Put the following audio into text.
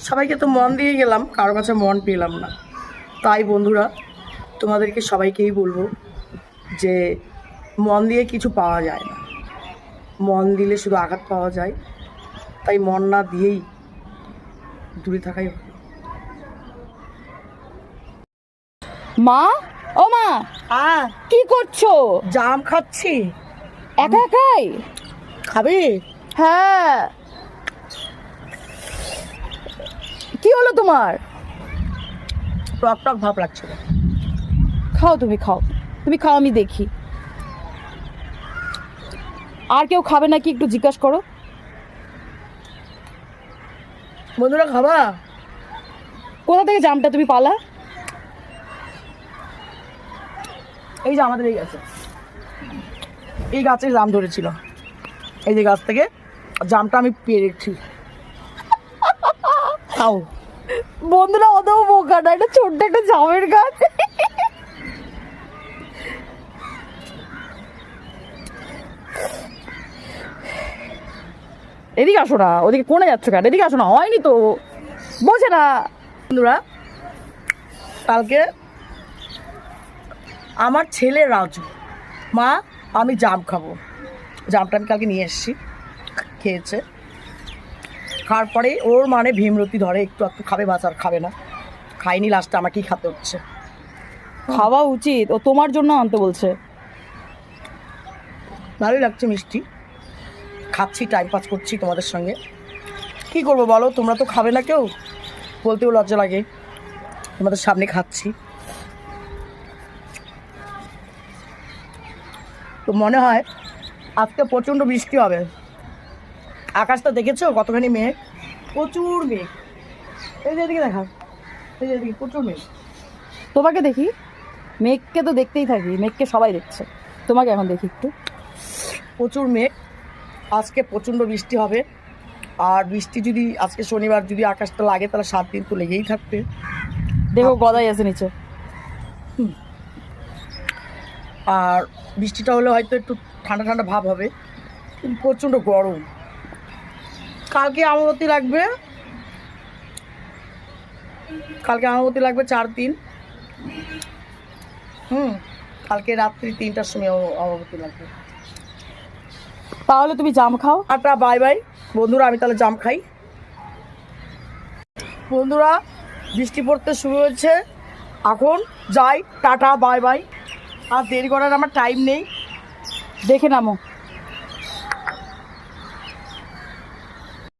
সবাইকে তো মন দিয়ে গেলাম, কারো কাছে মন পেলাম না। তাই বন্ধুরা, তোমাদেরকে সবাইকেই বলবো যে মন দিয়ে কিছু পাওয়া যায় না, মন দিলে শুধু আঘাত পাওয়া যায়। তাই মন না দিয়েই দূরে থাকাই ভালো। মা, ও মা, কি করছো? জাম খাচ্ছি। একা একাই খাবি? হ্যাঁ। কি হলো তোমার? টক টক ভাব লাগছিল। খাও, তুমি খাও, তুমি খাও, আমি দেখি। আর কেউ খাবে নাকি একটু জিজ্ঞাসা করো। বন্ধুরা খাবা? কোথা থেকে জামটা তুমি পালা? এই যে আমাদের এই গাছে, এই গাছে জাম ধরেছিল, এই যে গাছ থেকে জামটা আমি পেরেছি। খাও। বন্ধুরা অত বোকা না, এটা ছোট্ট একটা জামের গাছ। এদিকে আসো না, ওদিকে কোণে যাচ্ছ কেন? এদিকে আসো না, হয়নি তো, বোঝে না। বন্ধুরা, কালকে আমার ছেলে রাজু, মা আমি জাম খাবো, জামটা আমি কালকে নিয়ে এসেছি, খেয়েছে। খাওয়ার পরে ওর মানে ভীমরতি ধরে, একটু একটু খাবে, বাস আর খাবে না। খাইনি, লাস্টে আমাকেই খাতে হচ্ছে। খাওয়া উচিত, ও তোমার জন্য আনতে বলছে। ভালোই লাগছে মিষ্টি, খাচ্ছি, টাইম পাস করছি তোমাদের সঙ্গে। কি করবো বলো, তোমরা তো খাবে না কেউ, বলতেও লজ্জা লাগে, তোমাদের সামনে খাচ্ছি। তো মনে হয় আজকে প্রচণ্ড বৃষ্টি হবে। আকাশটা দেখেছো কতখানি মেঘ, প্রচুর মেঘ। এই যে এদিকে দেখা, এই যে এদিকে প্রচুর মেঘ। তোমাকে দেখি, মেঘকে তো দেখতেই থাকি, মেঘকে সবাই দেখছে, তোমাকে এখন দেখি একটু। প্রচুর মেঘ, আজকে প্রচণ্ড বৃষ্টি হবে। আর বৃষ্টি যদি আজকে শনিবার যদি আকাশটা লাগে, তাহলে 7 দিন তো লেগেই থাকবে। দেখো গদাই আছে নিচে। আর বৃষ্টিটা হলে হয়তো একটু ঠান্ডা ঠান্ডা ভাব হবে, কিন্তু প্রচণ্ড গরম। কালকে আমাবতী লাগবে, কালকে আমাবতী লাগবে 4 দিন। কালকে রাত্রি 3টার সময় আমাবতী লাগবে। তাহলে তুমি জাম খাও। টাটা, বাই বাই বন্ধুরা, আমি তাহলে জাম খাই। বন্ধুরা, বৃষ্টি পড়তে শুরু হয়েছে, এখন যাই, টাটা বাই বাই। আর দেরি করার আমার টাইম নেই। দেখে নামো।